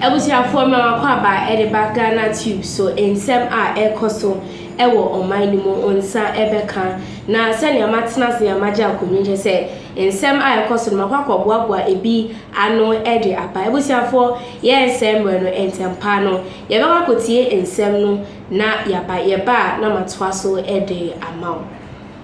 Ebusiafo ma kwaba edeba Ghanatube so ensem a ekoso ewo omanimo onsa ebeka na sene amatena se amaja akominje se ensem a ekoso makwakoboaboa ebi ano ede apa ebusiafo ye ensem no entempa no ye beka kotie ensem no na yeba na matwa so ede amount.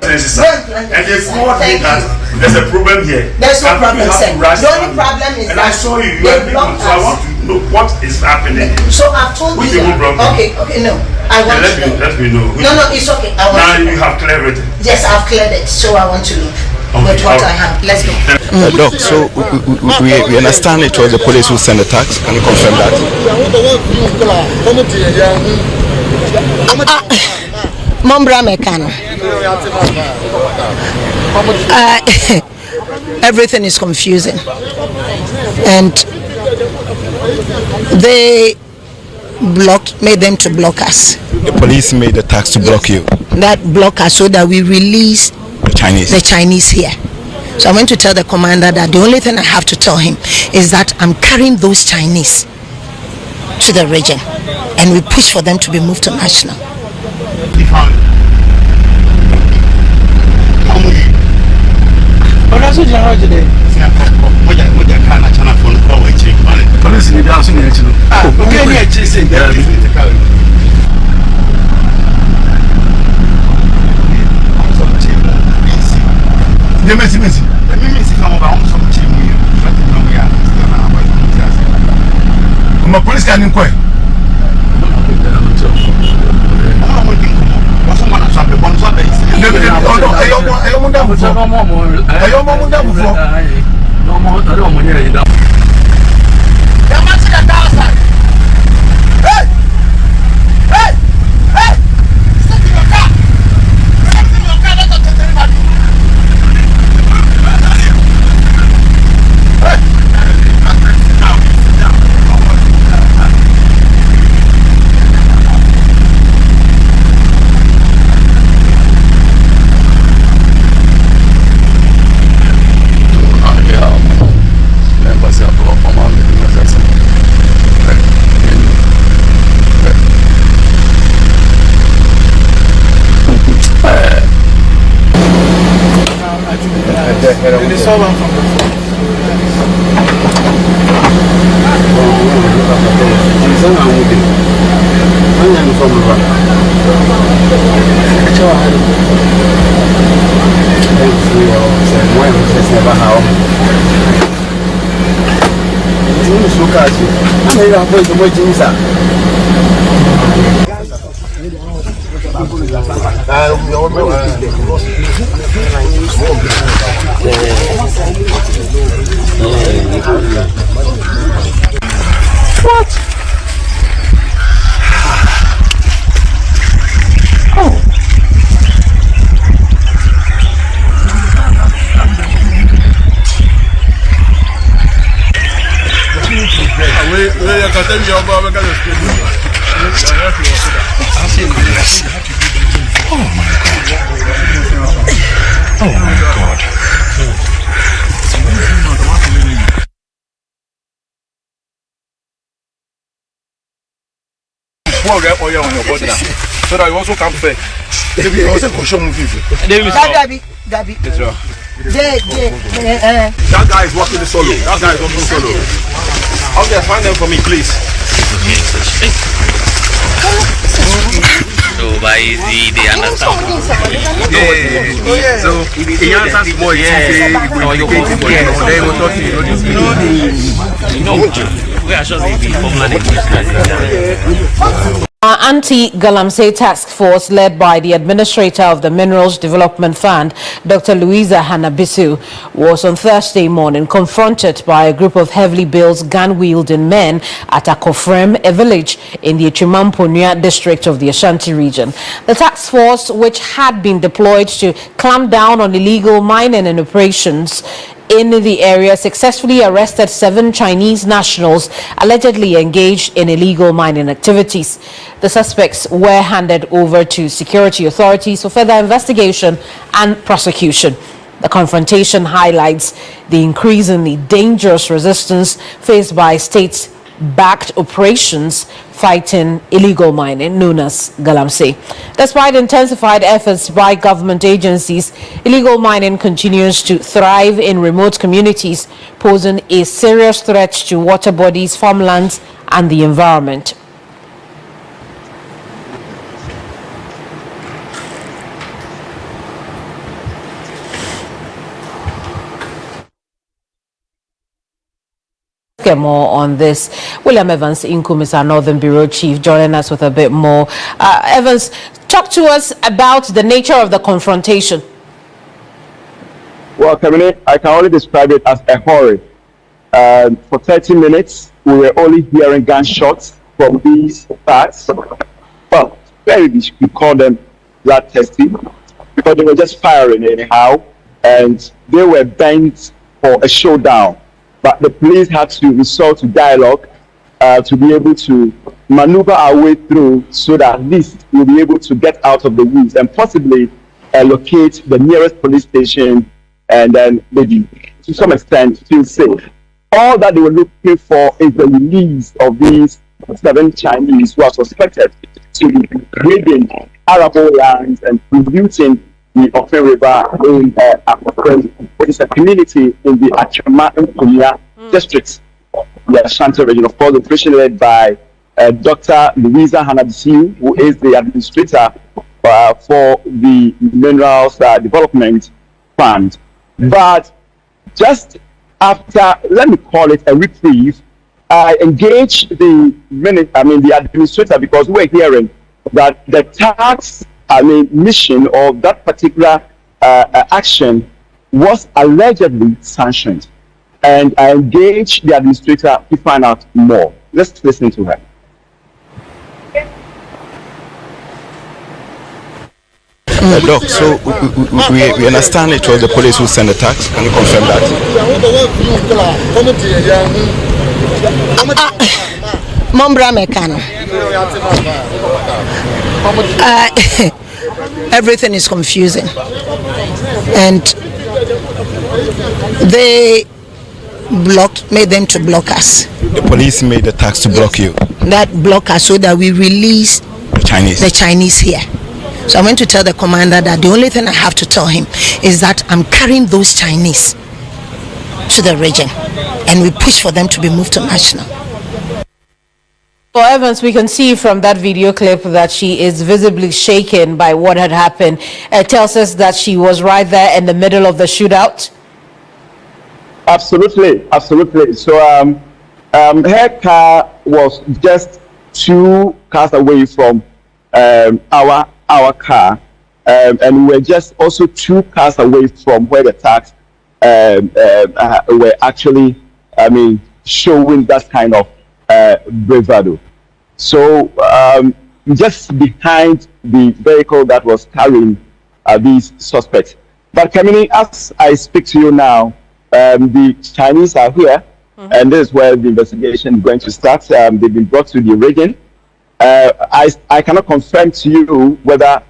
And they called me that there's a problem here. There's no problem, sir. The only problem is and that I saw you are people, so I want to know what is happening. So I've told you. Okay, no. I want to know. Let me know. No, it's okay. Now you have cleared it. Yes, I've cleared it. So I want to know with what I have. Let's go. Doc, so we understand it was the police who sent the tax. Can you confirm that? Mombra Mekano. Everything is confusing, and they made them to block us. The police made the tax to block you. That block us so that we release the Chinese here. So I went to tell the commander that the only thing I have to tell him is that I'm carrying those Chinese to the region, and we push for them to be moved to national. What? So that you also come fair. That guy is walking the solo. That guy is walking solo. Okay, find them for me, please. So by easy, they understand. Yeah. So he answers more. They will talk to you. We are sure they be formally. Anti-galamsey task force led by the administrator of the Minerals Development Fund, Dr. Louisa Hanabisu, was on Thursday morning confronted by a group of heavily built gun-wielding men at Akofrem, a village in the Chimamponua district of the Ashanti region. The task force, which had been deployed to clamp down on illegal mining and operations in the area, successfully arrested 7 Chinese nationals allegedly engaged in illegal mining activities. The suspects were handed over to security authorities for further investigation and prosecution. The confrontation highlights the increasingly dangerous resistance faced by state backed operations fighting illegal mining known as Galamsey. Despite intensified efforts by government agencies, illegal mining continues to thrive in remote communities, posing a serious threat to water bodies, farmlands, and the environment. More on this. William Evans Inkum is our Northern Bureau Chief, joining us with a bit more. Evans, talk to us about the nature of the confrontation. Well, Kamini, I can only describe it as a hurry. For 30 minutes, we were only hearing gunshots from these bats. Well, we call them bloodthirsty because they were just firing anyhow, and they were bent for a showdown. But the police had to resort to dialogue to be able to maneuver our way through so that at least we'll be able to get out of the woods and possibly locate the nearest police station and then maybe to some extent feel safe. All that they were looking for is the release of these 7 Chinese who are suspected to be raiding arable lands and polluting the Ofe River in Akwa. It is a community in the Achama and Kunya districts, the Ashanti region. Of course, the operation led by Dr. Louisa Hannah Bisiu, who is the administrator for the Minerals Development Fund. But just after, let me call it a reprieve, I engaged the administrator because we're hearing that the tax mission of that particular action was allegedly sanctioned, and I engaged the administrator to find out more. Let's listen to her. Doc, so we understand it was the police who sent the tax. Can you confirm that? Mombra Mekano. Everything is confusing, and they made them to block us. The police made the tax to block you. That block us so that we release the Chinese here. So I went to tell the commander that the only thing I have to tell him is that I'm carrying those Chinese to the region, and we push for them to be moved to national. For Evans, we can see from that video clip that she is visibly shaken by what had happened. It tells us that she was right there in the middle of the shootout. Absolutely. So her car was just 2 cars away from our car, and we were just also 2 cars away from where the tax were actually, showing that kind of bravado. So just behind the vehicle that was carrying these suspects. But Kamini, as I speak to you now, the Chinese are here, and this is where the investigation is going to start. They've been brought to the region. I cannot confirm to you whether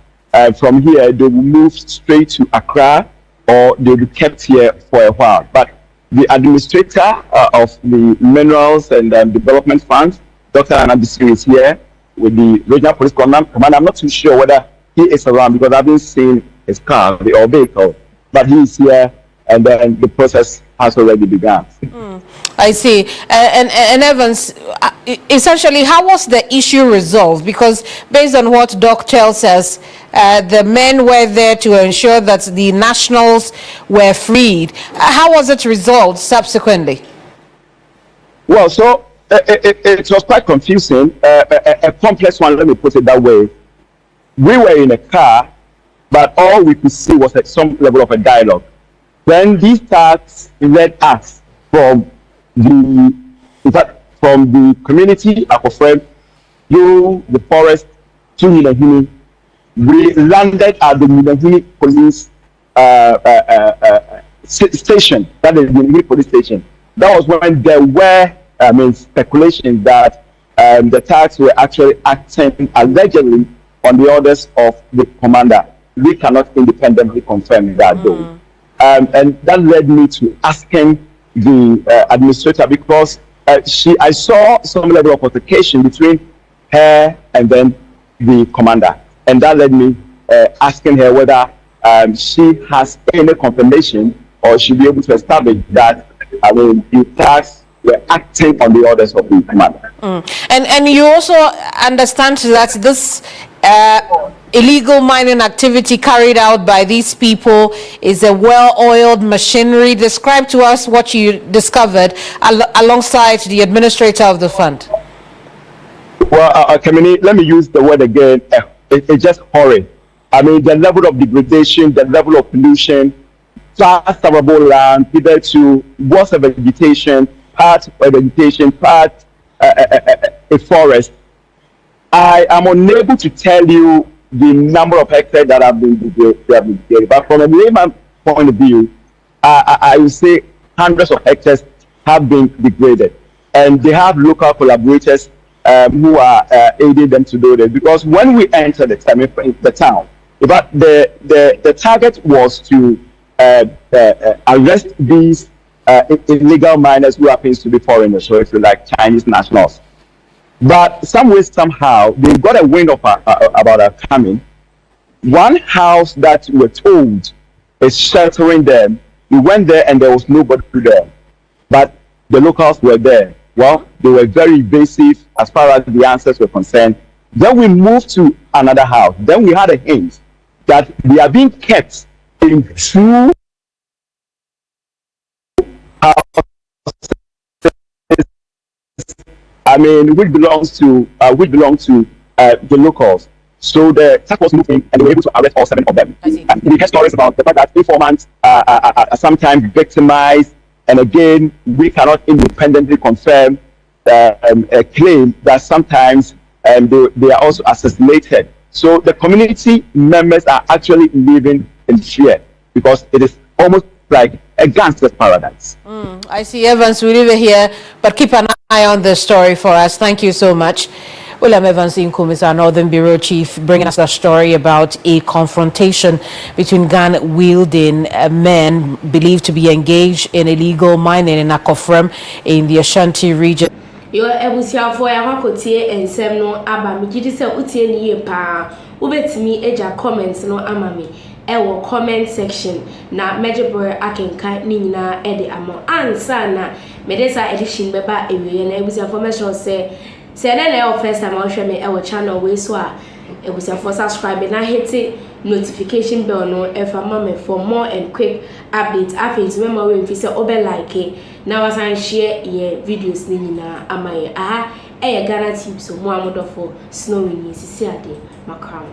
from here they will move straight to Accra or they will be kept here for a while. But the administrator of the Minerals and Development Fund, Dr. Anabisi, is here with the regional police command. I'm not too sure whether he is around because I haven't seen his car or vehicle, but he is here, and then the process has already begun. I see. And Evans, essentially, how was the issue resolved? Because based on what Doc tells us, the men were there to ensure that the nationals were freed. How was it resolved subsequently? Well, so it was quite confusing, a complex one, let me put it that way. We were in a car, but all we could see was at some level of a dialogue. Then these cars led us from the community, Akofred, through the forest to Nilahini. We landed at the Nilahini police station, that is the Nilahini police station. That was when there were speculation that the tags were actually acting allegedly on the orders of the commander. We cannot independently confirm that though. And that led me to asking the administrator, because I saw some level of altercation between her and then the commander, and that led me asking her whether she has any confirmation or she'll be able to establish that the thugs were acting on the orders of the commander. And you also understand that this illegal mining activity carried out by these people is a well-oiled machinery. Describe to us what you discovered alongside the administrator of the fund. Well, Kamini, let me use the word again. It's just horrid. I mean, the level of degradation, the level of pollution, vast arable land, either to was a vegetation, part vegetation, part a forest. I am unable to tell you the number of hectares that have been degraded, but from a layman point of view, I would say hundreds of hectares have been degraded, and they have local collaborators who are aiding them to do this. Because when we entered the town, the target was to arrest these illegal miners who happens to be foreigners, so if you like Chinese nationals. But some way, somehow, they got a wind of about our coming. One house that we're told is sheltering them, we went there and there was nobody there. But the locals were there. Well, they were very evasive as far as the answers were concerned. Then we moved to another house. Then we had a hint that they are being kept in two houses, which belongs to the locals. So the task was moving, and they were able to arrest all 7 of them. We heard stories about the fact that informants are sometimes victimized, and again, we cannot independently confirm a claim that sometimes they are also assassinated. So the community members are actually living in fear because it is almost like a gangster's paradise. I see, Evans, we leave it here, but keep an eye on the story for us. Thank you so much. William Evans Inkum is our Northern Bureau Chief, bringing us a story about a confrontation between gun-wielding men believed to be engaged in illegal mining in Akofrem in the Ashanti region. Your ebusiafo ya makotie ensem no aba migidi se utie ni ye pa ubetimi eja comments no amami ewo comment section na mejebore akenka ni nyina ede amo ansa na medesa edition beba ewie na ebusiafo me sure say na first time I show me ewo channel we so a ebusiafo subscribe na hit notification bell no efa mama for more and quick updates after remember we fi say obe like na wasan share ye videos ni nyina amaye Ghanatube so mo amodofo snowing ni sisi ade makram.